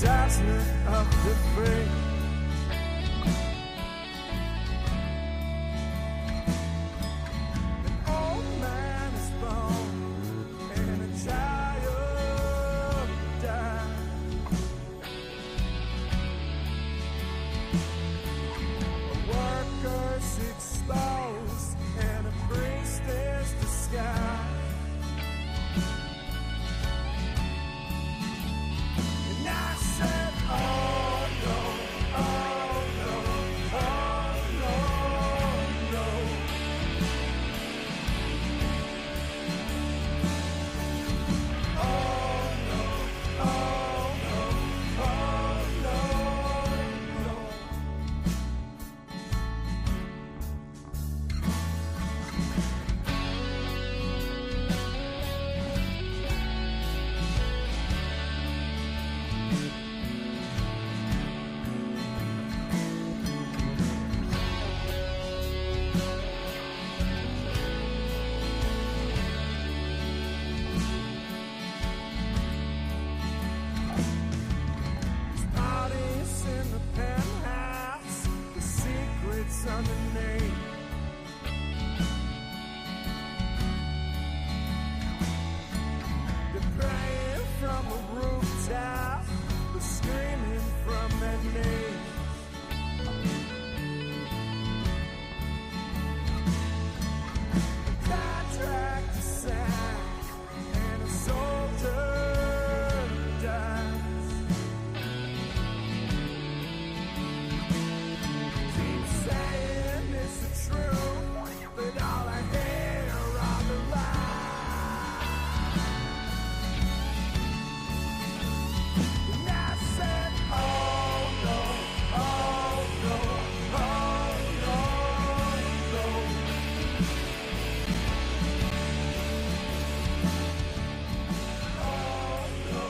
dazzling of the free. An old man is born and a child died. A worker's exposed and a priest is disguised. And I said, oh no, oh no, oh no, no. Oh no, oh no, oh no, no. Parties in the penthouse, the secrets underneath. They're praying from a rooftop, they're screaming from their knees. A contract is signed and a soldier dies. Keep saying it's the truth, but all I hear are the lies. And I said, oh no, oh no, oh no, no. Oh no,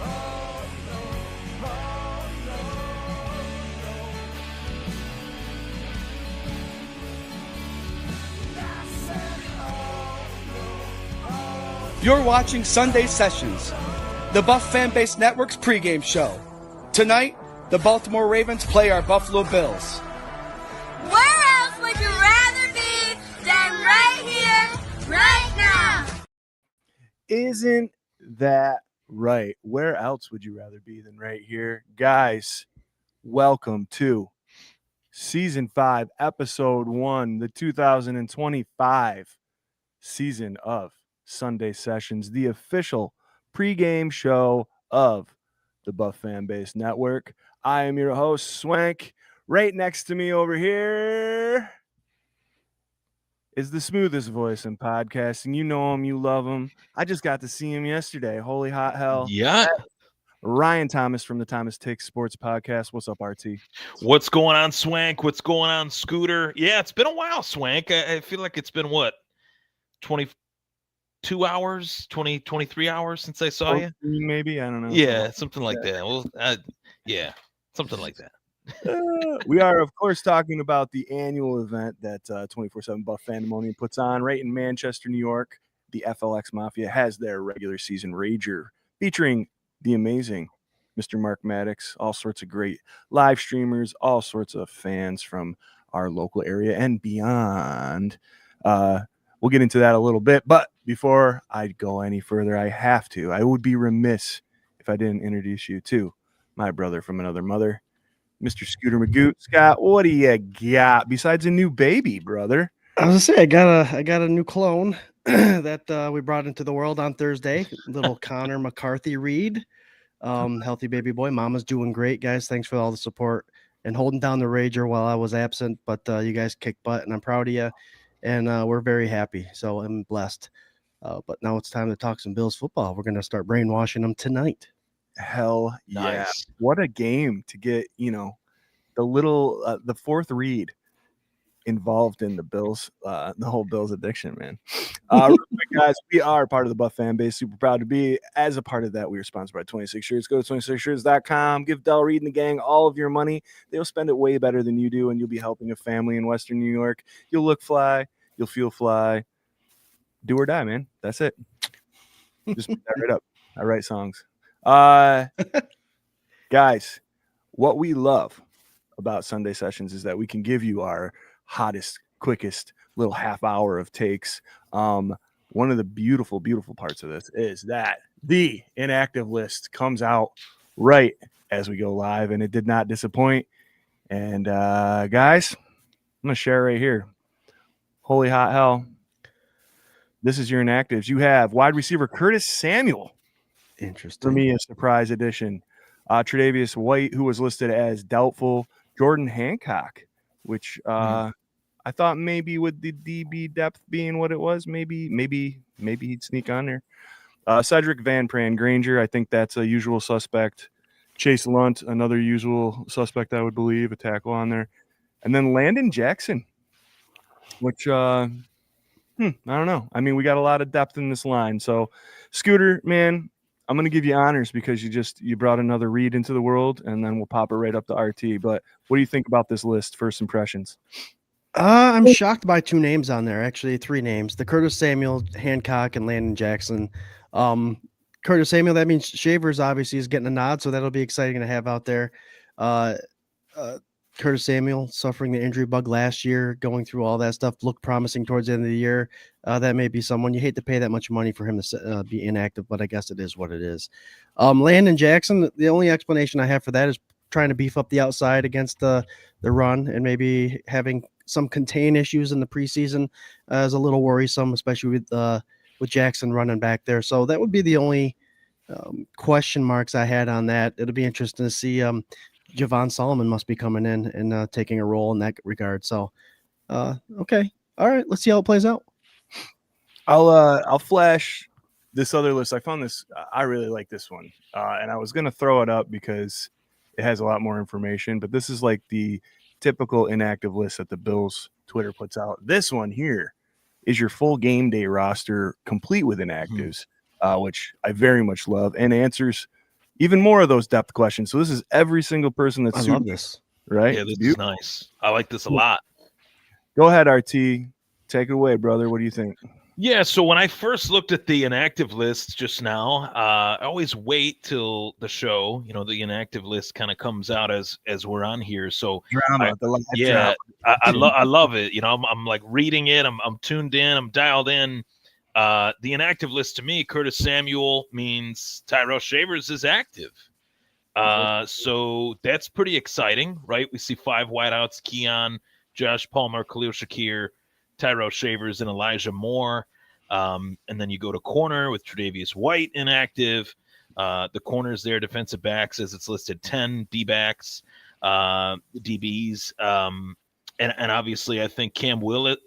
oh no, oh no, no. I said, oh no, oh You're watching Sunday Sessions, the Buff Fanbase Network's pregame show. Tonight, the Baltimore Ravens play our Buffalo Bills. Where else would you rather be than right here, right now? Isn't that right? Where else would you rather be than right here? Guys, welcome to Season 5, Episode 1, the 2025 season of Sunday Sessions, the official pregame show of the Buff Fanbase Network. I am your host, Swank. Right next to me over here is the smoothest voice in podcasting. You know him, you love him. I just got to see him yesterday. Holy hot hell. Yeah. Ryan Thomas from the Thomas Takes Sports Podcast. What's up, RT? What's going on, Swank? What's going on, Scooter? Yeah, it's been a while, Swank. I feel like it's been, what, 22 hours, 23 hours since I saw you? Maybe, I don't know. Yeah, something like that. Well, yeah, something like that. We are, of course, talking about the annual event that 24/7 Buff Fandemonium puts on right in Manchester, New York. The FLX Mafia has their regular season rager featuring the amazing Mr. Mark Maddox, all sorts of great live streamers, all sorts of fans from our local area and beyond. We'll get into that a little bit, but before I go any further, I would be remiss if I didn't introduce you to my brother from another mother, Mr. Scooter Magoo. Scott, what do you got besides a new baby, brother? I was gonna say I got a new clone that we brought into the world on Thursday. Little Connor McCarthy Reed, healthy baby boy. Mama's doing great, guys. Thanks for all the support and holding down the rager while I was absent. But you guys kicked butt, and I'm proud of you. And we're very happy. So I'm blessed. But now it's time to talk some Bills football. We're gonna start brainwashing them tonight. Hell yeah! Nice. What a game to get, the fourth read involved in the Bills, the whole Bills addiction, man. Real quick, guys, we are part of the Buff fan base. Super proud to be. As a part of that, we are sponsored by 26 Shirts. Go to 26shirts.com. Give Del Reed and the gang all of your money. They'll spend it way better than you do, and you'll be helping a family in Western New York. You'll look fly. You'll feel fly. Do or die, man. That's it. Just put that right up. I write songs. Guys, what we love about Sunday sessions is that we can give you our hottest, quickest little half hour of takes. One of the beautiful, beautiful parts of this is that the inactive list comes out right as we go live, and it did not disappoint. And guys, I'm going to share right here. Holy hot hell. This is your inactives. You have wide receiver Curtis Samuel. Interesting. For me, a surprise addition. Tre'Davious White, who was listed as doubtful. Jordan Hancock, which I thought maybe with the DB depth being what it was, maybe he'd sneak on there. Cedric Van Pran Granger, I think that's a usual suspect. Chase Lunt, another usual suspect, I would believe, a tackle on there. And then Landon Jackson, which I don't know. I mean, we got a lot of depth in this line. So, Scooter, man, I'm going to give you honors because you brought another read into the world, and then we'll pop it right up to RT. But what do you think about this list? First impressions? I'm shocked by 2 names on there. Actually, 3 names: the Curtis Samuel, Hancock, and Landon Jackson. Curtis Samuel, that means Shavers obviously is getting a nod, so that'll be exciting to have out there. Curtis Samuel suffering the injury bug last year, going through all that stuff, looked promising towards the end of the year. That may be someone you hate to pay that much money for him to be inactive, but I guess it is what it is. Landon Jackson, the only explanation I have for that is trying to beef up the outside against the run, and maybe having some contain issues in the preseason is a little worrisome, especially with Jackson running back there. So that would be the only question marks I had on that. It'll be interesting to see. Javon Solomon must be coming in and taking a role in that regard. So, okay. All right. Let's see how it plays out. I'll flash this other list. I found this. I really like this one. And I was going to throw it up because it has a lot more information, but this is like the typical inactive list that the Bills Twitter puts out. This one here is your full game day roster complete with inactives, which I very much love, and answers even more of those depth questions. So this is every single person that's I love this. Right? Yeah, this is nice. I like this a lot. Go ahead, RT. Take it away, brother. What do you think? Yeah, so when I first looked at the inactive list just now, I always wait till the show. The inactive list kind of comes out as we're on here. So Drama, I love it. I'm like reading it. I'm tuned in. I'm dialed in. The inactive list to me, Curtis Samuel means Tyrell Shavers is active. So that's pretty exciting, right? We see 5 wideouts: Keon, Josh Palmer, Khalil Shakir, Tyrell Shavers, and Elijah Moore. And then you go to corner with Tre'Davious White inactive. The corners there, defensive backs, as it's listed, 10 D-backs, DBs. And obviously, I think Cam Lewis,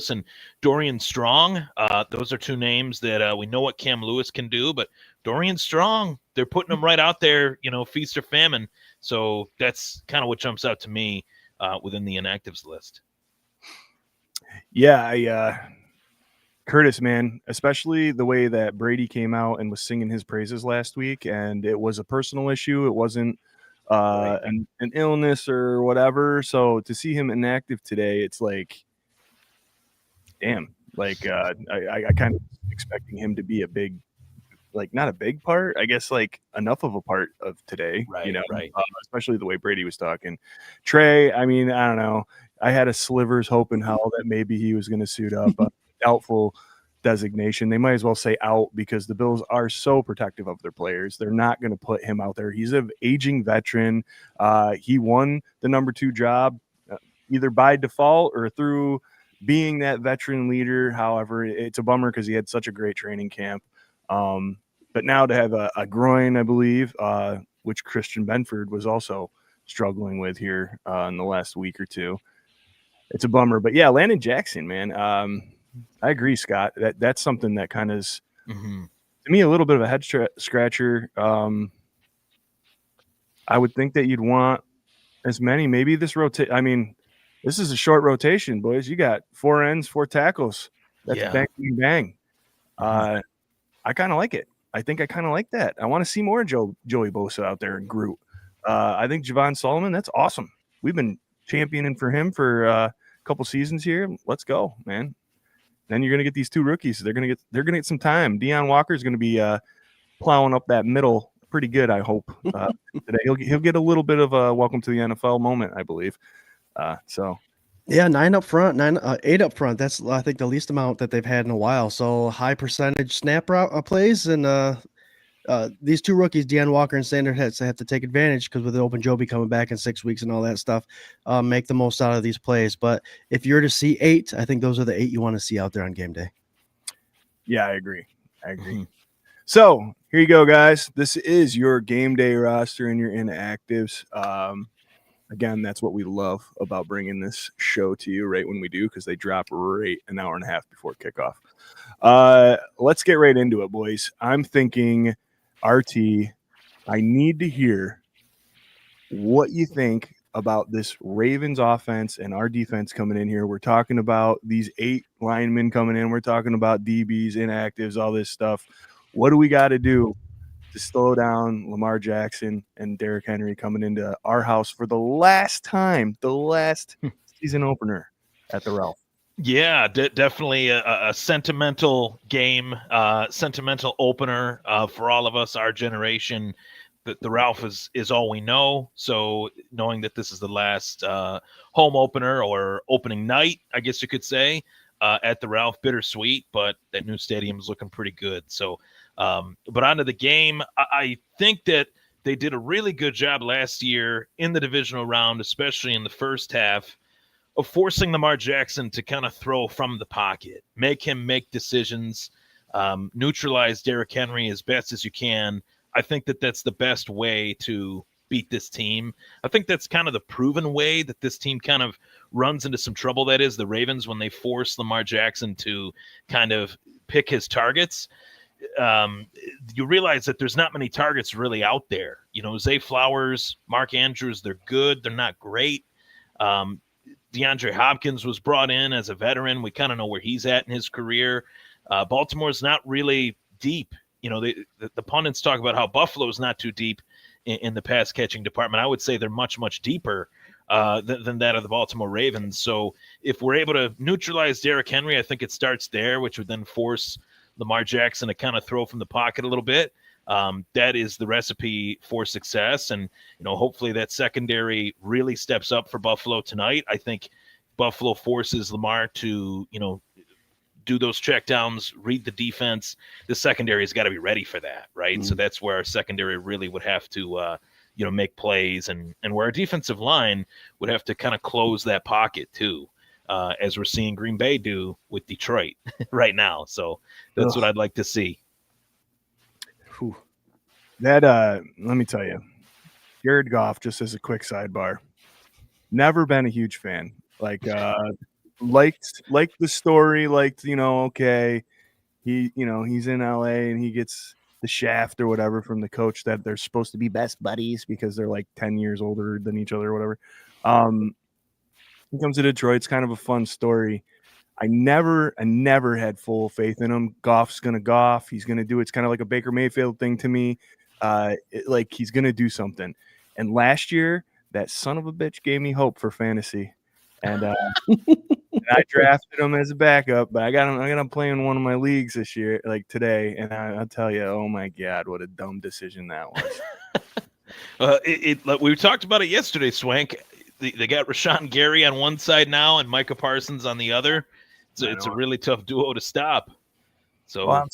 and Dorian Strong. Those are 2 names that we know what Cam Lewis can do, but Dorian Strong, they're putting him right out there, feast or famine. So that's kind of what jumps out to me within the inactives list. Yeah, Curtis, man, especially the way that Brady came out and was singing his praises last week, and it was a personal issue. It wasn't an illness or whatever. So to see him inactive today, it's like, damn, like I kind of expecting him to be a big, like not a big part, I guess, like enough of a part of today, right? Especially the way Brady was talking. Trey, I mean, I don't know. I had a sliver's hope in hell that maybe he was going to suit up. Doubtful designation. They might as well say out because the Bills are so protective of their players. They're not going to put him out there. He's an aging veteran. He won the number 2 job either by default or through being that veteran leader. However, it's a bummer because he had such a great training camp. But now to have a groin, I believe, which Christian Benford was also struggling with here in the last week or two. It's a bummer. But yeah, Landon Jackson, man. I agree, Scott. That's something that kind of is, to me, a little bit of a head scratcher. I would think that you'd want as many. Maybe this I mean, this is a short rotation, boys. You got 4 ends, 4 tackles. That's bang, bang, bang. I kind of like it. I think I kind of like that. I want to see more Joey Bosa out there and Groot. I think Javon Solomon, that's awesome. We've been championing for him for a couple seasons here. Let's go, man. Then you're going to get these 2 rookies. They're going to get some time. Deion Walker is going to be plowing up that middle pretty good. I hope today he'll get a little bit of a welcome to the NFL moment, I believe. So. Yeah, 8 up front. That's I think the least amount that they've had in a while. So high percentage snap route plays, and these two rookies, Deion Walker and Sanders, have to take advantage because with the Open Joby coming back in 6 weeks and all that stuff, make the most out of these plays. But if you're to see 8, I think those are the 8 you want to see out there on game day. Yeah, I agree. So here you go, guys. This is your game day roster and your inactives. Again, that's what we love about bringing this show to you right when we do, because they drop right an hour and a half before kickoff. Let's get right into it, boys. I'm thinking, RT, I need to hear what you think about this Ravens offense and our defense coming in here. We're talking about these 8 linemen coming in. We're talking about DBs, inactives, all this stuff. What do we got to do to slow down Lamar Jackson and Derrick Henry coming into our house for the last time, the last season opener at the Ralph? Yeah, definitely a sentimental game, sentimental opener for all of us, our generation. The Ralph is all we know. So knowing that this is the last home opener or opening night, I guess you could say, at the Ralph, bittersweet, but that new stadium is looking pretty good. So, but onto the game, I think that they did a really good job last year in the divisional round, especially in the first half, of forcing Lamar Jackson to kind of throw from the pocket, make him make decisions, neutralize Derrick Henry as best as you can. I think that that's the best way to beat this team. I think that's kind of the proven way that this team kind of runs into some trouble. That is the Ravens, when they force Lamar Jackson to kind of pick his targets. You realize that there's not many targets really out there. You know, Zay Flowers, Mark Andrews, they're good. They're not great. DeAndre Hopkins was brought in as a veteran. We kind of know where he's at in his career. Baltimore's not really deep. You know, the pundits talk about how Buffalo's not too deep in the pass catching department. I would say they're much, much deeper than that of the Baltimore Ravens. So if we're able to neutralize Derrick Henry, I think it starts there, which would then force Lamar Jackson to kind of throw from the pocket a little bit. That is the recipe for success. And, you know, hopefully that secondary really steps up for Buffalo tonight. I think Buffalo forces Lamar to, you know, do those checkdowns, read the defense. The secondary has got to be ready for that, right? So that's where our secondary really would have to, you know, make plays, and where our defensive line would have to kind of close that pocket too, as we're seeing Green Bay do with Detroit right now. So that's what I'd like to see. Whew. That let me tell you, Jared Goff, just as a quick sidebar, never been a huge fan. Like liked the story, liked, you know, okay, he, you know, he's in LA and he gets the shaft or whatever from the coach that they're supposed to be best buddies because they're like 10 years older than each other or whatever. He comes to Detroit. It's kind of a fun story. I never had full faith in him. Goff's gonna Goff. He's gonna do. It's kind of like a Baker Mayfield thing to me. Like he's gonna do something. And last year, that son of a bitch gave me hope for fantasy, and I drafted him as a backup. But I got him playing one of my leagues this year, like today. And I'll tell you, oh my god, what a dumb decision that was. We talked about it yesterday, Swank. They got Rashawn Gary on one side now and Micah Parsons on the other. So it's a really tough duo to stop. So well,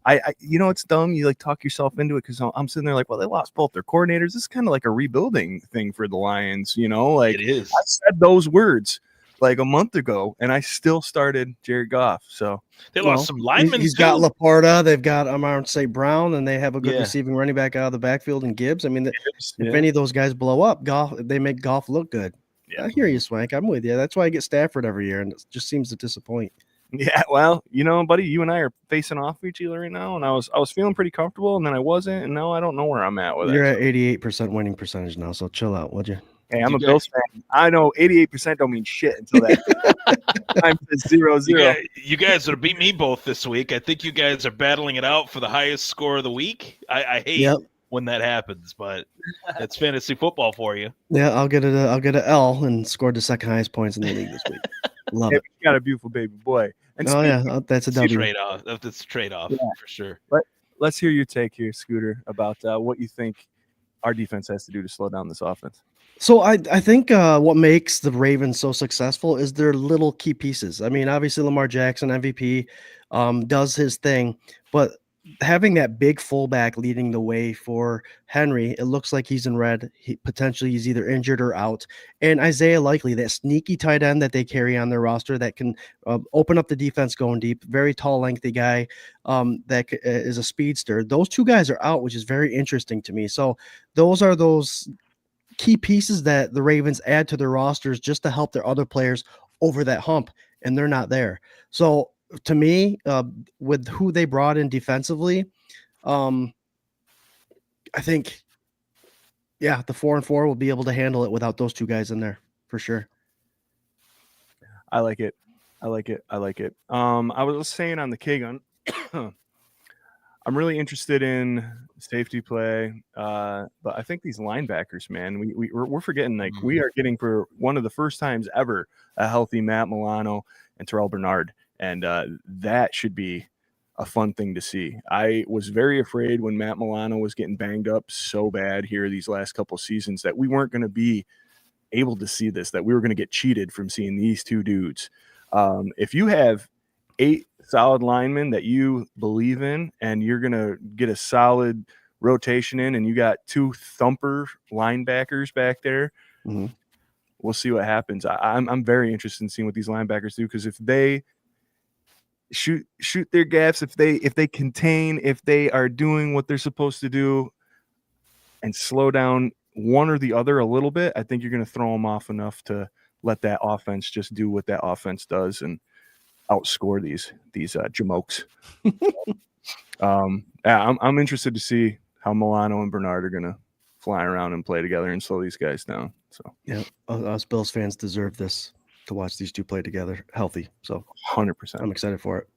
I you know, it's dumb. You like talk yourself into it because I'm sitting there like, well, they lost both their coordinators. This is kind of like a rebuilding thing for the Lions, you know. Like it is. I said those words like a month ago, and I still started Jared Goff. So they lost some linemen. He's got Laporta. They've got Amon St. Brown, and they have a good receiving running back out of the backfield and Gibbs. I mean, if any of those guys blow up, they make Goff look good. Yeah. I hear you, Swank. I'm with you. That's why I get Stafford every year, and it just seems to disappoint. Yeah, well, you know, buddy, you and I are facing off each other right now, and I was feeling pretty comfortable, and then I wasn't, and now I don't know where I'm at with it. You're at 88% winning percentage now, so chill out, would you? Hey, I'm a Bills fan. I know 88% don't mean shit until that time says 0-0. You guys would beat me both this week. I think you guys are battling it out for the highest score of the week. I hate when that happens, but that's fantasy football for you. Yeah, I'll get an L and scored the second highest points in the league this week. Love it. You got a beautiful baby boy. And that's a W. Trade-off. That's a trade-off for sure. But let's hear your take here, Scooter, about what you think our defense has to do to slow down this offense. So I think what makes the Ravens so successful is their little key pieces. I mean, obviously Lamar Jackson, MVP, does his thing, but having that big fullback leading the way for Henry, it looks like he's in red. Potentially he's either injured or out. And Isaiah Likely, that sneaky tight end that they carry on their roster that can open up the defense going deep. Very tall, lengthy guy that is a speedster. Those two guys are out, which is very interesting to me. So those are those key pieces that the Ravens add to their rosters just to help their other players over that hump, and they're not there. So to me, with who they brought in defensively, I think, yeah, the 4-4 will be able to handle it without those two guys in there for sure. I like it. I was saying on the K-Gun, I'm really interested in safety play, but I think these linebackers, man, we're forgetting, like, we are getting for one of the first times ever a healthy Matt Milano and Terrell Bernard, and that should be a fun thing to see. I was very afraid when Matt Milano was getting banged up so bad here these last couple seasons that we weren't going to be able to see this, that we were going to get cheated from seeing these two dudes. If you have 8 solid linemen that you believe in, and you're going to get a solid rotation in, and you got 2 thumper linebackers back there, we'll see what happens. I'm very interested in seeing what these linebackers do, because if they shoot their gaps, if they contain, if they are doing what they're supposed to do and slow down one or the other a little bit, I think you're going to throw them off enough to let that offense just do what that offense does and outscore these jamokes. I'm interested to see how Milano and Bernard are going to fly around and play together and slow these guys down. So yeah, us Bills fans deserve this, to watch these two play together healthy. So 100%. I'm excited for it.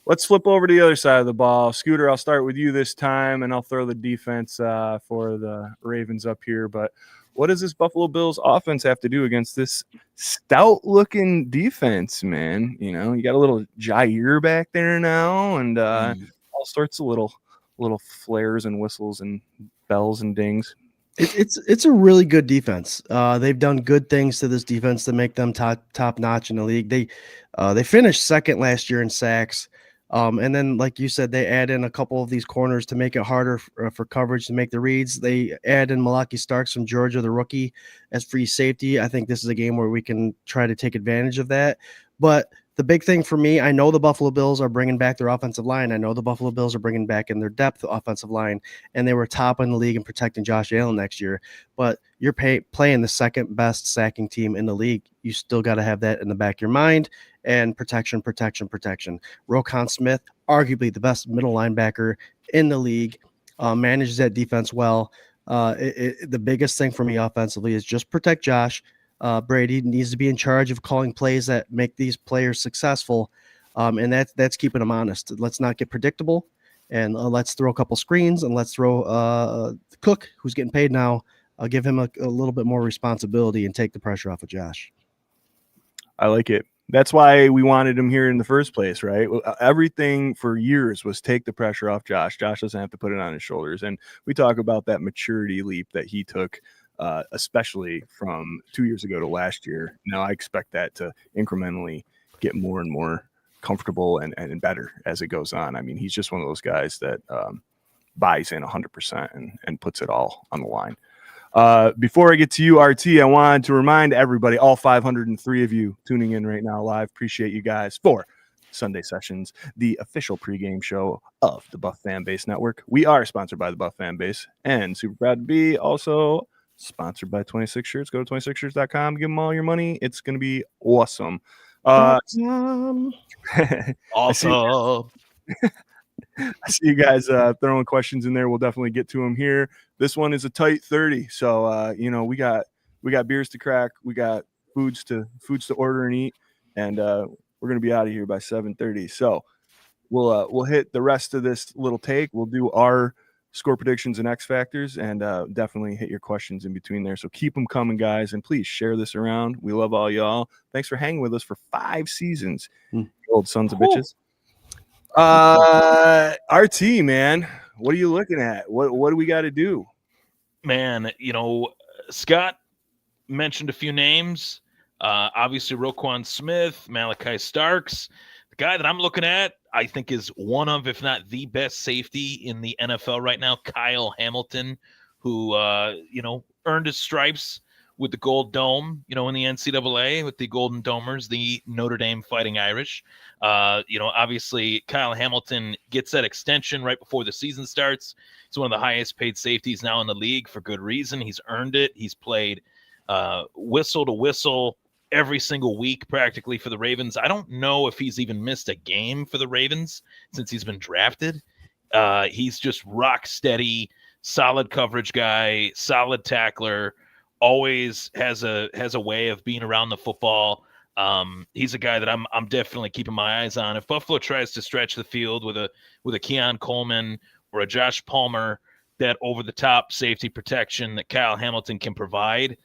Let's flip over to the other side of the ball. Scooter, I'll start with you this time, and I'll throw the defense for the Ravens up here. But what does this Buffalo Bills offense have to do against this stout-looking defense, man? You know, you got a little Jair back there now, and all sorts of little flares and whistles and bells and dings. It's a really good defense. They've done good things to this defense to make them top notch in the league. They finished second last year in sacks. And then, like you said, they add in a couple of these corners to make it harder for coverage to make the reads. They add in Malaki Starks from Georgia, the rookie, as free safety. I think this is a game where we can try to take advantage of that. But the big thing for me, I know the Buffalo Bills are bringing back their offensive line. I know the Buffalo Bills are bringing back in their depth offensive line, and they were top in the league in protecting Josh Allen next year. But you're playing the second best sacking team in the league. You still got to have that in the back of your mind. And protection. Roquan Smith, arguably the best middle linebacker in the league, manages that defense well. The biggest thing for me offensively is just protect Josh. Brady needs to be in charge of calling plays that make these players successful, and that's keeping them honest. Let's not get predictable, and let's throw a couple screens, and let's throw Cook, who's getting paid now. I'll give him a little bit more responsibility and take the pressure off of Josh. I like it. That's why we wanted him here in the first place, right? Everything for years was take the pressure off Josh. Josh doesn't have to put it on his shoulders. And we talk about that maturity leap that he took, especially from 2 years ago to last year. Now I expect that to incrementally get more and more comfortable and better as it goes on. I mean, he's just one of those guys that buys in 100% and puts it all on the line. Before I get to you, RT, I wanted to remind everybody, all 503 of you tuning in right now live, appreciate you guys, for Sunday Sessions, the official pregame show of the Buff Fan Base Network. We are sponsored by the Buff Fan Base, and super proud to be also sponsored by 26 Shirts. Go to 26shirts.com, give them all your money. It's going to be awesome. Awesome. I see you guys throwing questions in there. We'll definitely get to them here. This one is a tight 30. So, we got beers to crack. We got foods to order and eat. And we're going to be out of here by 7:30. So we'll hit the rest of this little take. We'll do our score predictions and X factors, and definitely hit your questions in between there. So keep them coming, guys. And please share this around. We love all y'all. Thanks for hanging with us for 5 seasons, you old sons of bitches. RT, man, what are you looking at? What do we got to do? Man, Scott mentioned a few names. Obviously, Roquan Smith, Malachi Starks. The guy that I'm looking at, I think, is one of, if not the best safety in the NFL right now, Kyle Hamilton, who, earned his stripes with the Gold Dome, in the NCAA with the Golden Domers, the Notre Dame Fighting Irish. Obviously, Kyle Hamilton gets that extension right before the season starts. He's one of the highest paid safeties now in the league for good reason. He's earned it. He's played whistle to whistle every single week practically for the Ravens. I don't know if he's even missed a game for the Ravens since he's been drafted. He's just rock steady, solid coverage guy, solid tackler, always has a way of being around the football. He's a guy that I'm definitely keeping my eyes on. If Buffalo tries to stretch the field with a Keon Coleman or a Josh Palmer, that over the top safety protection that Kyle Hamilton can provide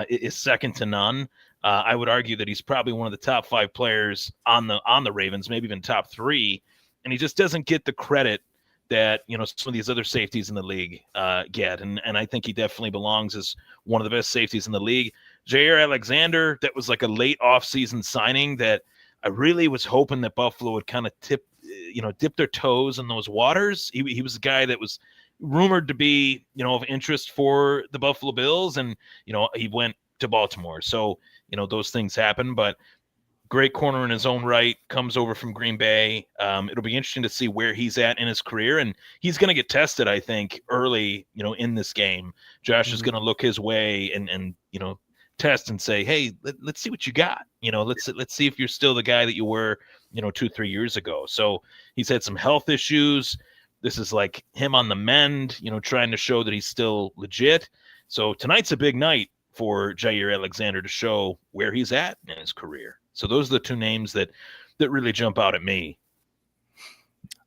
is second to none. I would argue that he's probably one of the top 5 players on the Ravens, maybe even top 3, and he just doesn't get the credit that some of these other safeties in the league get, and I think he definitely belongs as one of the best safeties in the league. Jair Alexander, that was like a late offseason signing that I really was hoping that Buffalo would kind of dip their toes in those waters. He was a guy that was rumored to be of interest for the Buffalo Bills, and he went to Baltimore. So those things happen, but great corner in his own right, comes over from Green Bay. It'll be interesting to see where he's at in his career, and he's going to get tested, I think, early, in this game. Josh is going to look his way and test and say, hey, let's see what you got. Let's see if you're still the guy that you were, 2-3 years ago. So he's had some health issues. This is like him on the mend, trying to show that he's still legit. So tonight's a big night for Jair Alexander to show where he's at in his career. So those are the 2 names that really jump out at me.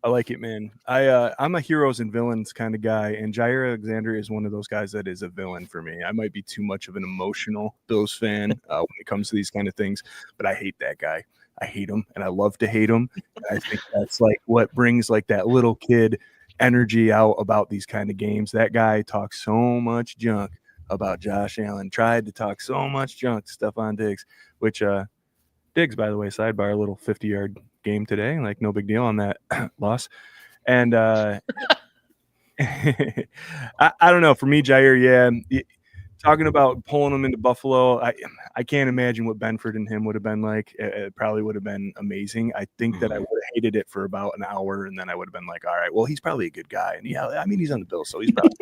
I like it, man. I'm a heroes and villains kind of guy, and Jair Alexander is one of those guys that is a villain for me. I might be too much of an emotional Bills fan when it comes to these kind of things, but I hate that guy. I hate him, and I love to hate him. I think that's like what brings like that little kid energy out about these kind of games. That guy talks so much junk about Josh Allen, tried to talk so much junk to Stephon Diggs, which Diggs, by the way, sidebar, a little 50-yard game today, like no big deal on that loss. And I don't know, for me, Jair, talking about pulling him into Buffalo, I can't imagine what Benford and him would have been like. It probably would have been amazing. I think that I would have hated it for about an hour, and then I would have been like, all right, well, he's probably a good guy. And yeah, I mean, he's on the Bills, so he's probably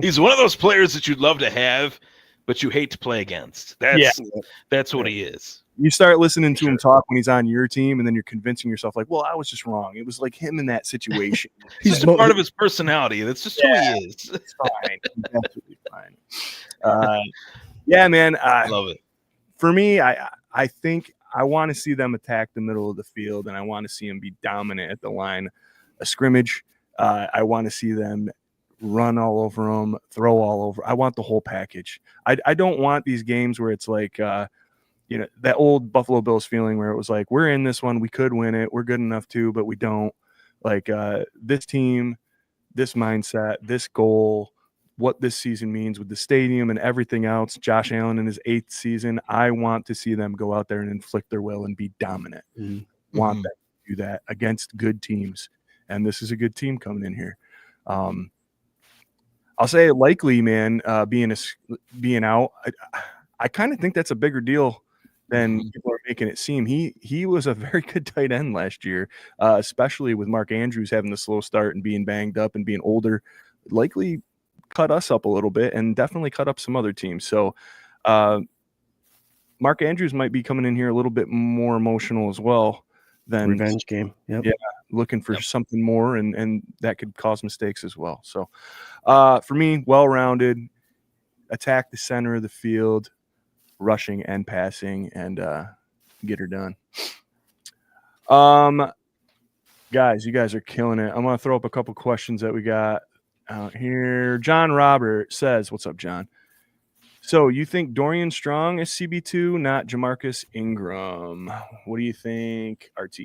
He's one of those players that you'd love to have, but you hate to play against. That's what he is. You start listening to him talk when he's on your team, and then you're convincing yourself like, well, I was just wrong. It was like him in that situation. He's just part of his personality. That's just who he is. It's fine. He's absolutely fine. Yeah, man. I love it. For me, I think I want to see them attack the middle of the field, and I want to see them be dominant at the line of scrimmage. I want to see them run all over them, throw all over. I want the whole package. I don't want these games where it's like that old Buffalo Bills feeling where it was like, we're in this one, we could win it, we're good enough to, but we don't. Like this team, this mindset, this goal, what this season means with the stadium and everything else, Josh Allen in his 8th season, I want to see them go out there and inflict their will and be dominant. Want them to do that against good teams. And this is a good team coming in here. I'll say likely, man, being out, I kind of think that's a bigger deal than people are making it seem. He was a very good tight end last year, especially with Mark Andrews having the slow start and being banged up and being older. Likely cut us up a little bit and definitely cut up some other teams. So Mark Andrews might be coming in here a little bit more emotional as well. Than revenge game. Yep. Yeah, looking for something more, and that could cause mistakes as well. So for me, well-rounded, attack the center of the field, rushing and passing, and get her done. Guys, you guys are killing it. I'm going to throw up a couple questions that we got out here. John Robert says, what's up, John? So you think Dorian Strong is CB2, not Jamarcus Ingram? What do you think, RT?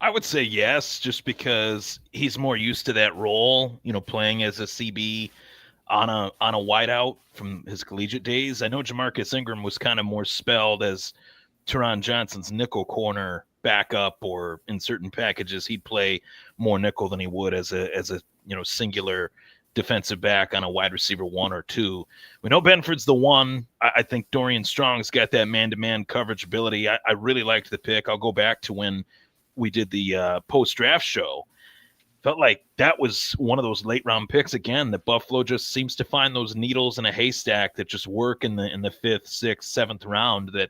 I would say yes, just because he's more used to that role, playing as a CB on a wideout from his collegiate days. I know Jamarcus Ingram was kind of more spelled as Teron Johnson's nickel corner backup, or in certain packages he'd play more nickel than he would as a singular defensive back on a wide receiver 1 or 2. We know Benford's the one. I think Dorian Strong's got that man-to-man coverage ability. I really liked the pick. I'll go back to when we did the post-draft show. Felt like that was one of those late-round picks again that Buffalo just seems to find those needles in a haystack that just work in the 5th, 6th, 7th round that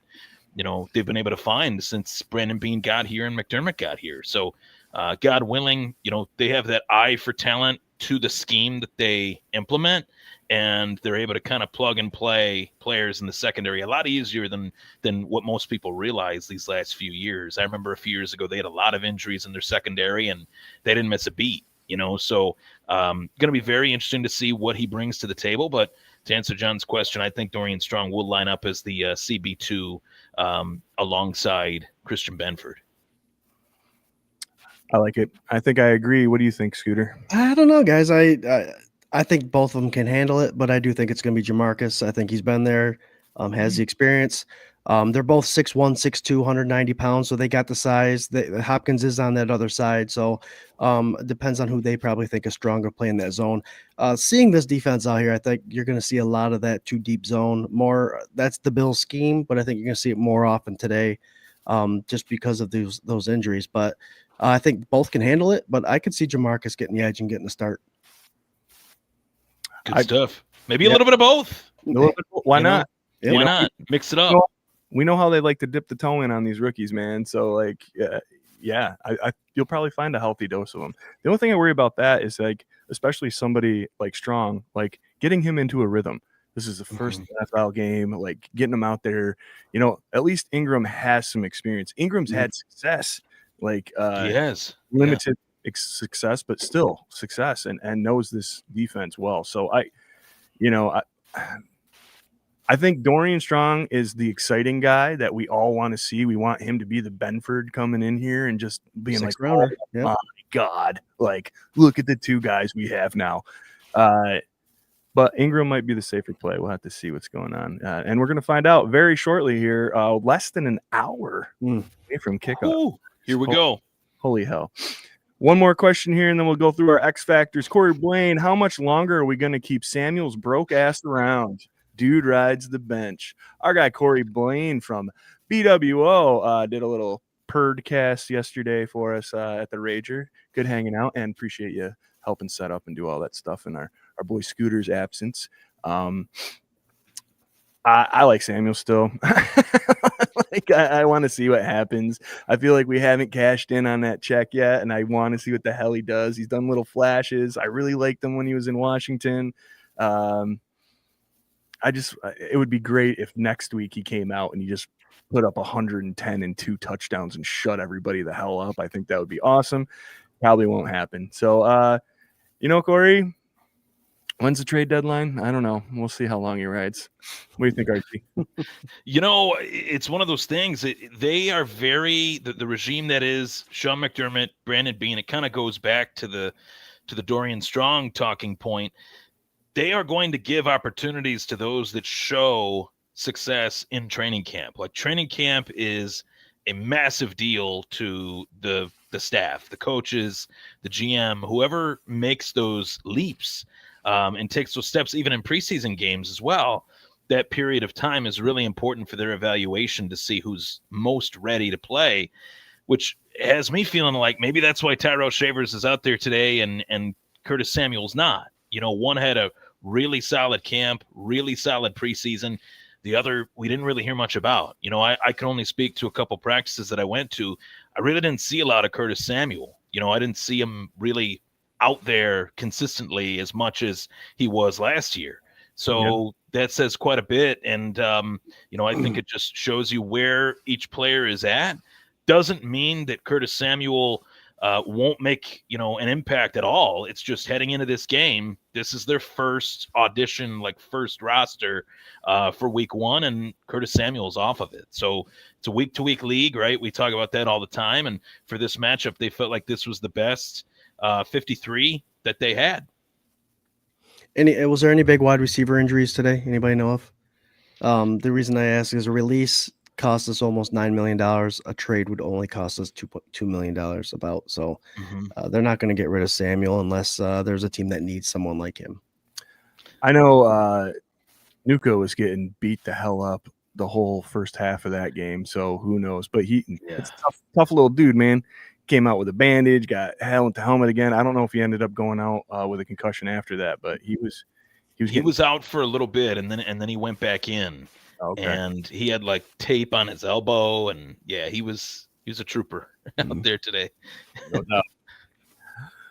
they've been able to find since Brandon Beane got here and McDermott got here. So God willing, they have that eye for talent to the scheme that they implement, and they're able to kind of plug and play players in the secondary a lot easier than what most people realize these last few years. I remember a few years ago, they had a lot of injuries in their secondary and they didn't miss a beat, so going to be very interesting to see what he brings to the table. But to answer John's question, I think Dorian Strong will line up as the CB2 alongside Christian Benford. I like it. I think I agree. What do you think, Scooter? I don't know, guys. I think both of them can handle it, but I do think it's going to be Jamarcus. I think he's been there, has the experience. They're both 6'1", 6'2", 190 pounds, so they got the size. Hopkins is on that other side, so it depends on who they probably think is stronger playing that zone. Seeing this defense out here, I think you're going to see a lot of that too deep zone. More, that's the Bills scheme, but I think you're going to see it more often today, just because of those injuries. But I think both can handle it, but I could see Jamarcus getting the edge and getting the start. Good stuff. Maybe a little bit of both. Why not? Why not? Mix it up. We know how they like to dip the toe in on these rookies, man. So, like, you'll probably find a healthy dose of them. The only thing I worry about that is, like, especially somebody like Strong, like getting him into a rhythm. This is the first NFL game, like getting him out there. At least Ingram has some experience. Ingram's had success. Like he has limited success, but still success, and knows this defense well. So I think Dorian Strong is the exciting guy that we all want to see. We want him to be the Benford coming in here and just being Sixth like, rounder. oh my God, like look at the two guys we have now. But Ingram might be the safer play. We'll have to see what's going on. And we're going to find out very shortly here, less than an hour away from kickoff. Ooh. Here we go. Holy hell. One more question here, and then we'll go through our X Factors. Corey Blaine, how much longer are we going to keep Samuel's broke ass around? Dude rides the bench. Our guy Corey Blaine from BWO did a little podcast yesterday for us at the Rager. Good hanging out, and appreciate you helping set up and do all that stuff in our boy Scooter's absence. I like Samuel still. I want to see what happens. I feel like we haven't cashed in on that check yet, and I want to see what the hell he does. He's done little flashes. I really liked him when he was in Washington. It would be great if next week he came out and he just put up 110 and 2 touchdowns and shut everybody the hell up. I think that would be awesome. Probably won't happen. So, Corey, when's the trade deadline? I don't know. We'll see how long he rides. What do you think, Archie? It's one of those things. They are the regime that is Sean McDermott, Brandon Beane. It kind of goes back to the Dorian Strong talking point. They are going to give opportunities to those that show success in training camp. Like, training camp is a massive deal to the staff, the coaches, the GM, whoever makes those leaps and takes those steps, even in preseason games as well. That period of time is really important for their evaluation to see who's most ready to play, which has me feeling like maybe that's why Tyrell Shavers is out there today and Curtis Samuel's not. One had a really solid camp, really solid preseason. The other, we didn't really hear much about. I can only speak to a couple practices that I went to. I really didn't see a lot of Curtis Samuel. I didn't see him really out there consistently as much as he was last year. So that says quite a bit. And, I think it just shows you where each player is at. Doesn't mean that Curtis Samuel won't make, an impact at all. It's just heading into this game. This is their first audition, first roster for week 1, and Curtis Samuel's off of it. So it's a week-to-week league, right? We talk about that all the time. And for this matchup, they felt like this was the best 53 that they had. Was there any big wide receiver injuries today? Anybody know of? The reason I ask is a release cost us almost $9 million. A trade would only cost us $2.2 million about. So they're not going to get rid of Samuel unless there's a team that needs someone like him. I know Nuka was getting beat the hell up the whole first half of that game. So who knows? But it's a tough little dude, man. Came out with a bandage, got helmet to helmet again. I don't know if he ended up going out with a concussion after that, but he was out for a little bit, and then he went back in. Okay. And he had tape on his elbow, and he was a trooper out there today. No doubt.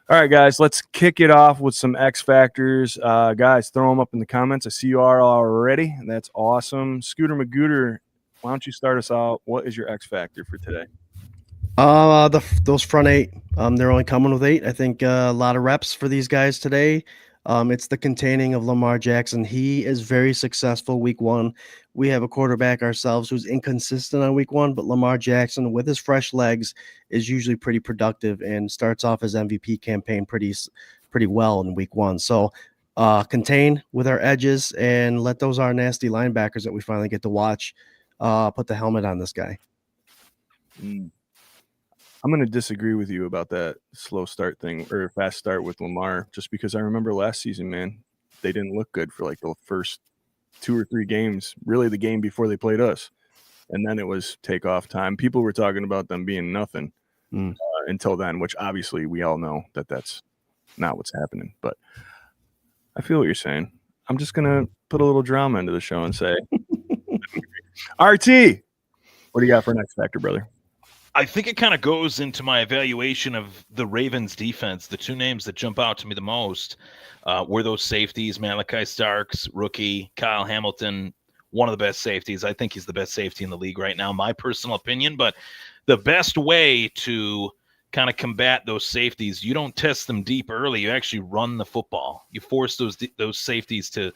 All right, guys, let's kick it off with some X factors. Guys, throw them up in the comments. I see you are already. That's awesome. Scooter Magooter, why don't you start us out? What is your X factor for today? Those front 8, they're only coming with 8. I think a lot of reps for these guys today. It's the containing of Lamar Jackson. He is very successful week 1. We have a quarterback ourselves who's inconsistent on week 1, but Lamar Jackson with his fresh legs is usually pretty productive and starts off his MVP campaign pretty well in week 1. So contain with our edges and let those our nasty linebackers that we finally get to watch put the helmet on this guy. I'm going to disagree with you about that slow start thing or fast start with Lamar, just because I remember last season, man, they didn't look good for the first 2 or 3 games, really the game before they played us. And then it was takeoff time. People were talking about them being nothing until then, which obviously we all know that that's not what's happening. But I feel what you're saying. I'm just going to put a little drama into the show and say, RT, what do you got for next factor, brother? I think it kind of goes into my evaluation of the Ravens defense. The 2 names that jump out to me the most were those safeties, Malachi Starks, rookie, Kyle Hamilton, one of the best safeties. I think he's the best safety in the league right now, my personal opinion. But the best way to kind of combat those safeties, you don't test them deep early. You actually run the football. You force those safeties to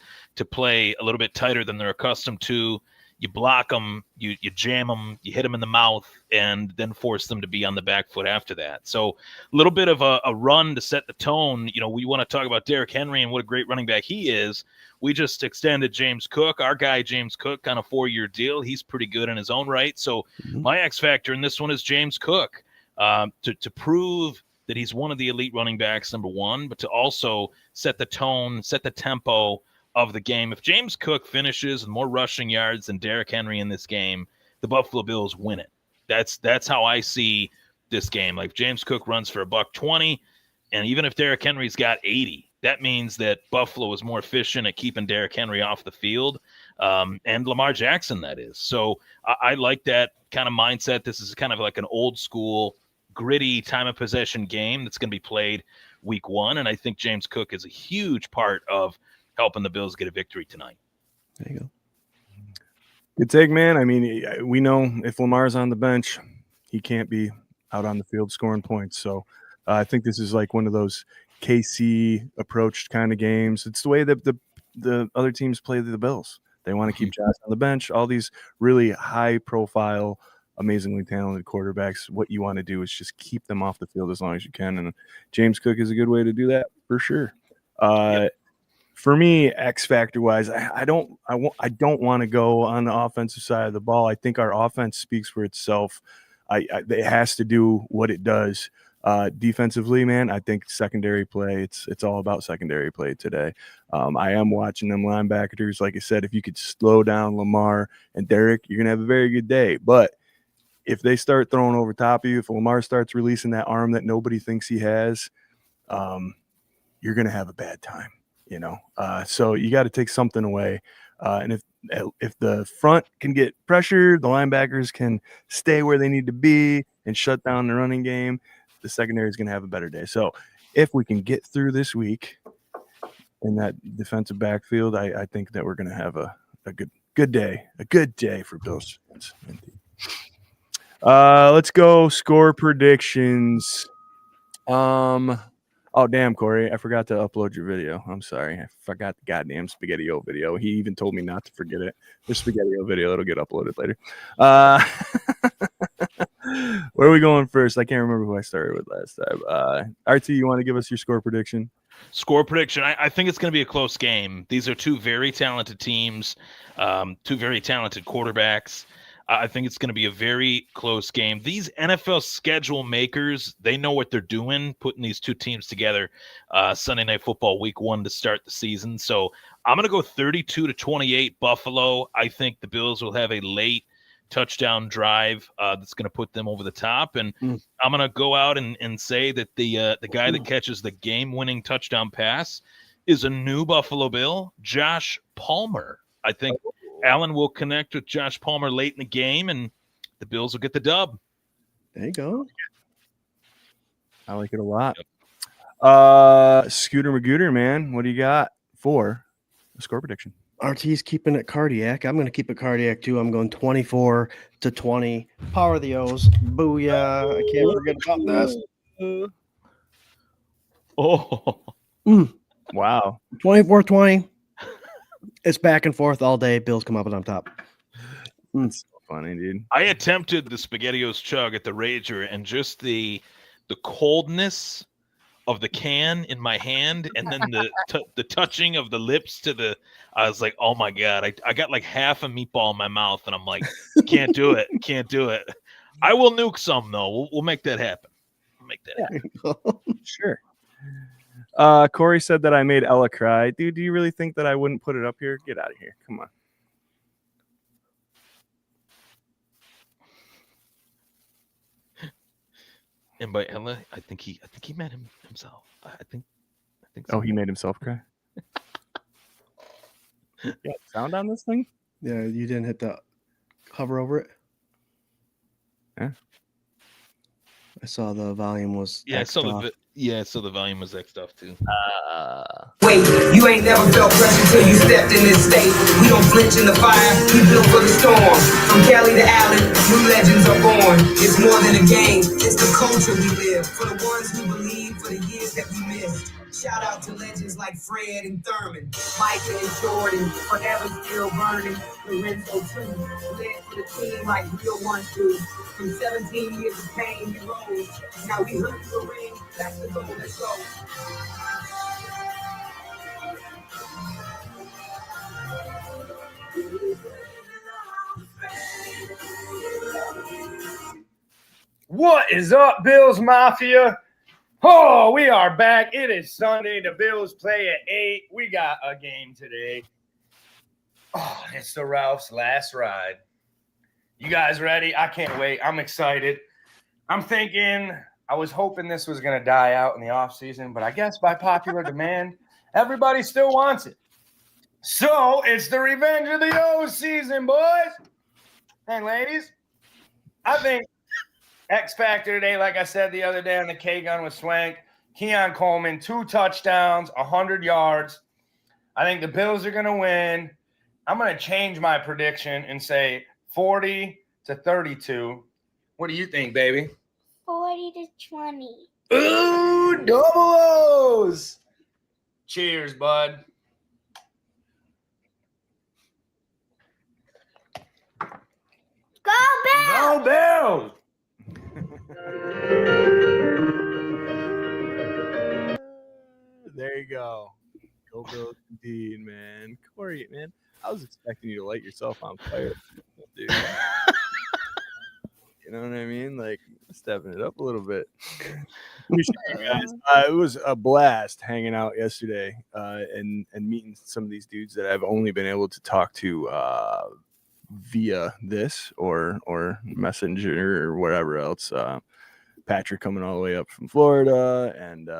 play a little bit tighter than they're accustomed to. You block them, you jam them, you hit them in the mouth, and then force them to be on the back foot after that. So a little bit of a run to set the tone. We want to talk about Derrick Henry and what a great running back he is. We just extended James Cook, our guy James Cook, on a 4-year deal. He's pretty good in his own right. So my X factor in this one is James Cook to prove that he's one of the elite running backs, number 1, but to also set the tone, set the tempo of the game. If James Cook finishes with more rushing yards than Derrick Henry in this game, the Buffalo Bills win it. That's how I see this game. James Cook runs for $120, and even if Derrick Henry's got 80, that means that Buffalo is more efficient at keeping Derrick Henry off the field, and Lamar Jackson, that is. So I like that kind of mindset. This is kind of like an old school, gritty time of possession game that's going to be played week 1, and I think James Cook is a huge part of helping the Bills get a victory tonight. There you go. Good take, man. I mean, we know if Lamar's on the bench, he can't be out on the field scoring points. So I think this is one of those KC approached kind of games. It's the way that the other teams play the Bills. They want to keep Josh on the bench. All these really high profile, amazingly talented quarterbacks, what you want to do is just keep them off the field as long as you can. And James Cook is a good way to do that for sure. For me, X factor wise, I don't want to go on the offensive side of the ball. I think our offense speaks for itself. It has to do what it does. Defensively, man, I think secondary play. It's all about secondary play today. I am watching them linebackers. Like I said, if you could slow down Lamar and Derrick, you're gonna have a very good day. But if they start throwing over top of you, if Lamar starts releasing that arm that nobody thinks he has, you're gonna have a bad time. So you got to take something away. And if the front can get pressure, the linebackers can stay where they need to be and shut down the running game, the secondary is going to have a better day. So if we can get through this week in that defensive backfield, I think that we're going to have a good day for Bills fans. Let's go score predictions. Oh damn, Corey, I forgot to upload your video. I'm sorry, I forgot the goddamn Spaghetti-O video. He even told me not to forget it. The Spaghetti-O video, it'll get uploaded later. Where are we going first? I can't remember who I started with last time. RT, you want to give us your score prediction? Score prediction. I think it's going to be a close game. These are two very talented teams, two very talented quarterbacks. I think it's going to be a very close game. These NFL schedule makers, they know what they're doing, putting these two teams together. Sunday Night Football Week 1 to start the season. So I'm going to go 32-28 Buffalo. I think the Bills will have a late touchdown drive that's going to put them over the top. And I'm going to go out and say that the guy that catches the game-winning touchdown pass is a new Buffalo Bill, Josh Palmer. I think Allen will connect with Josh Palmer late in the game, and the Bills will get the dub. There you go. I like it a lot. Yep. Scooter Magooter, man, what do you got for a score prediction? RT's keeping it cardiac. I'm going to keep it cardiac too. I'm going 24-20. Power of the O's. Booyah. I can't forget about this. Wow. 24-20. It's back and forth all day. Bills come up on top. It's so funny, dude. I attempted the SpaghettiOs chug at the Rager, and just the coldness of the can in my hand, and then the touching of the lips to the, I was like, oh my God, I got like half a meatball in my mouth, and I'm like, can't do it. I will nuke some though. We'll make that happen. Sure. Corey said that I made Ella cry. Dude, do you really think that I wouldn't put it up here? Get out of here. Come on. And by Ella, I think he met himself. I think so. Oh, he made himself cry. Yeah, sound on this thing? Yeah, you didn't hit the hover over it. Yeah. I saw the volume was so the volume was X'd off too. Wait, you ain't never felt pressure till you stepped in this state. We don't flinch in the fire, we built for the storm. From Cali to Allen, new legends are born. It's more than a game, it's the culture we live. For the ones who believe, for the years that we missed. Shout out to legends like Fred and Thurman, Micah and Jordan, forever still burning. Lorenzo too, led for the team like real ones do. From 17 years of pain, we rose. Now we hunt for the ring, that's the goal, let's go. What is up, Bills Mafia? Oh, we are back. It is Sunday. The Bills play at 8. We got a game today. Oh, it's the Ralph's last ride. You guys ready? I can't wait. I'm excited. I was hoping this was going to die out in the offseason, but I guess by popular demand, everybody still wants it. So it's the Revenge of the O's season, boys and ladies. I think X Factor today, like I said the other day on the K-Gun with Swank, Keon Coleman, 2 touchdowns, 100 yards. I think the Bills are going to win. I'm going to change my prediction and say 40-32. What do you think, baby? 40-20. Ooh, double O's. Cheers, bud. Go Bills! Go Bills! There you go. Go Bills indeed, man. Corey, man, I was expecting you to light yourself on fire, dude. You know what I mean? Like, stepping it up a little bit. Appreciate you guys. It was a blast hanging out yesterday and meeting some of these dudes that I've only been able to talk to via this or Messenger or whatever else. Patrick coming all the way up from Florida, and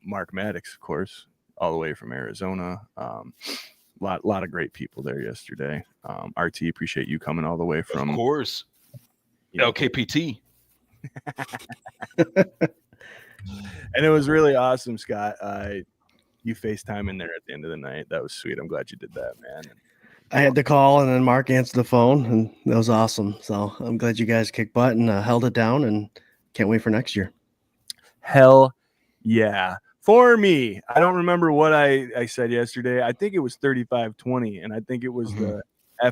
Mark Maddox, of course, all the way from Arizona. Lot of great people there yesterday. RT, appreciate you coming all the way from, of course, LKPT. And it was really awesome, Scott. You FaceTime in there at the end of the night. That was sweet. I'm glad you did that, man. I had to call, and then Mark answered the phone, and that was awesome. So I'm glad you guys kicked butt and held it down, and can't wait for next year. Hell Yeah. For me, I don't remember what I said yesterday. I think it was 35-20, and I think it was the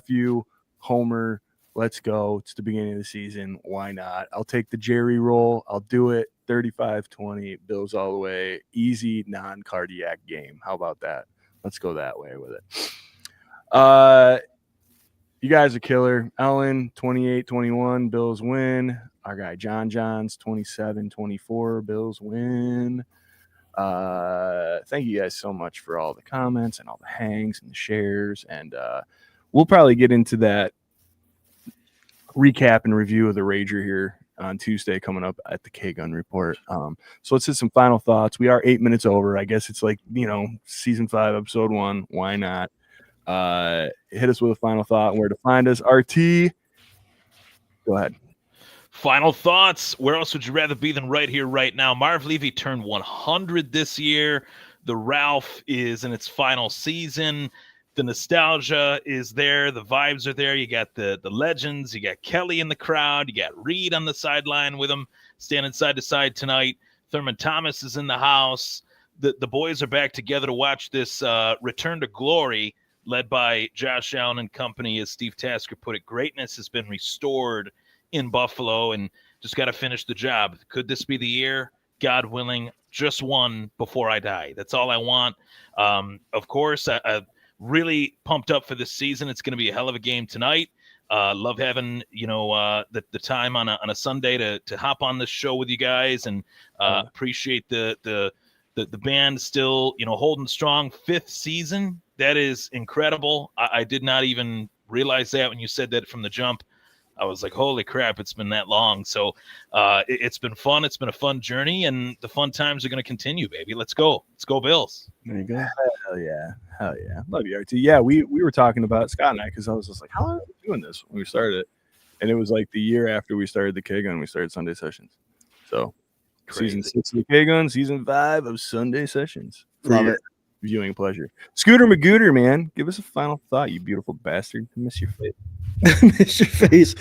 FU Homer. Let's go. It's the beginning of the season. Why not? I'll take the Jerry roll. I'll do it. 35-20, Bills all the way. Easy, non-cardiac game. How about that? Let's go that way with it. You guys are killer. Ellen, 28-21, Bills win. Our guy John's 27-24, Bills win. Thank you guys so much for all the comments and all the hangs and the shares. And we'll probably get into that recap and review of the Rager here on Tuesday coming up at the K-Gun Report. So let's hit some final thoughts. We are 8 minutes over. I guess it's like, season 5, episode 1. Why not? Hit us with a final thought and where to find us. RT, go ahead. Final thoughts. Where else would you rather be than right here, right now? Marv Levy turned 100 this year. The Ralph is in its final season. The nostalgia is there. The vibes are there. You got the legends. You got Kelly in the crowd. You got Reed on the sideline with him, standing side to side tonight. Thurman Thomas is in the house. The boys are back together to watch this return to glory led by Josh Allen and company. As Steve Tasker put it, greatness has been restored in Buffalo and just got to finish the job. Could this be the year? God willing, just one before I die. That's all I want. Of course, I really pumped up for this season. It's going to be a hell of a game tonight. Love having, the time on a Sunday to hop on this show with you guys, and appreciate the band still, holding strong. 5th season. That is incredible. I did not even realize that when you said that from the jump. I was like, holy crap, it's been that long. So it's been fun. It's been a fun journey, and the fun times are going to continue, baby. Let's go. Let's go, Bills. There you go. Hell yeah. Hell yeah. Love you, RT. Yeah, we were talking about Scott and I, because I was just like, how long are we doing this when we started it? And it was like the year after we started the K-Gun, we started Sunday Sessions. So Crazy. Season 6 of the K-Gun, Season 5 of Sunday Sessions. Love it. Viewing pleasure. Scooter Magooter, man, give us a final thought, you beautiful bastard. I miss your face. Miss your face.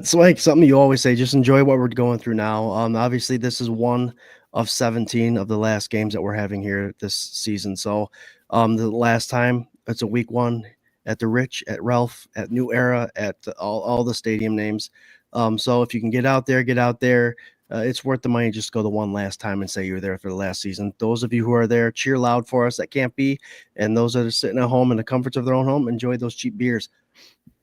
Swank, something you always say, just enjoy what we're going through now. Obviously, this is one of 17 of the last games that we're having here this season. So the last time, it's a week 1 at the Rich, at Ralph, at New Era, at all the stadium names. So if you can get out there. It's worth the money just to go the one last time and say you're there for the last season. Those of you who are there, cheer loud for us that can't be. And those that are sitting at home in the comforts of their own home, enjoy those cheap beers.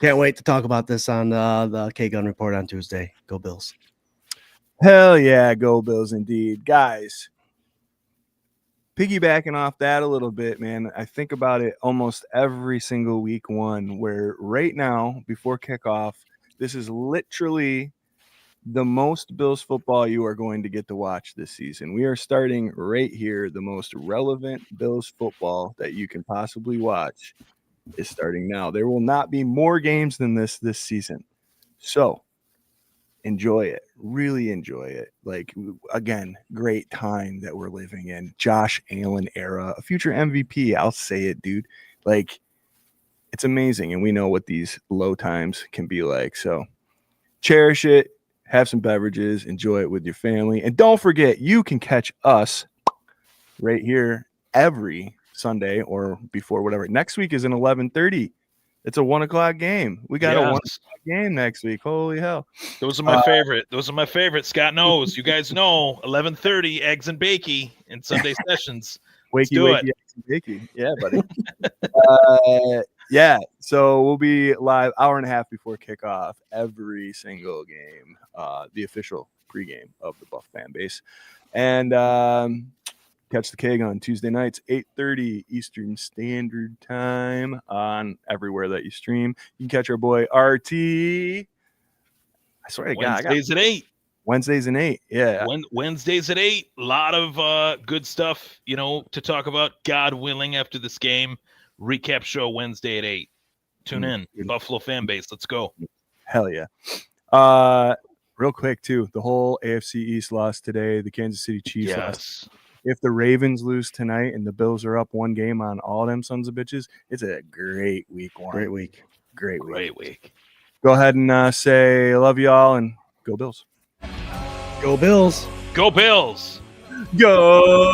Can't wait to talk about this on the K-Gun Report on Tuesday. Go Bills. Hell yeah, go Bills indeed. Guys, piggybacking off that a little bit, man, I think about it almost every single week 1, where right now, before kickoff, this is literally the most Bills football you are going to get to watch this season. We are starting right here. The most relevant Bills football that you can possibly watch is starting now. There will not be more games than this season. So enjoy it. Really enjoy it. Like, again, great time that we're living in. Josh Allen era, a future MVP. I'll say it, dude. Like, it's amazing. And we know what these low times can be like. So cherish it. Have some beverages, enjoy it with your family. And don't forget, you can catch us right here every Sunday or before whatever. Next week is an 11:30. It's a 1 o'clock game. We got a 1 o'clock game next week. Holy hell. Those are my favorite. Those are my favorite. Scott knows. You guys know, 11:30, Eggs and Bakey in Sunday Sessions. Wakey, Eggs and Bakey. Yeah, buddy. Yeah, so we'll be live hour and a half before kickoff every single game, the official pregame of the Buff fan base. And catch the K-Gun Tuesday nights, 8:30 Eastern Standard Time on everywhere that you stream. You can catch our boy RT. I swear to God. Wednesdays at 8. Wednesdays at 8, yeah. Wednesdays at 8. A lot of good stuff, to talk about, God willing, after this game. Recap show Wednesday at 8. Tune in. Buffalo fan base. Let's go. Hell yeah. Real quick, too. The whole AFC East lost today. The Kansas City Chiefs lost. If the Ravens lose tonight and the Bills are up 1 game on all them sons of bitches, it's a great week 1. Great week. Great week. Go ahead and say I love you all and go Bills. Go Bills. Go Bills. Go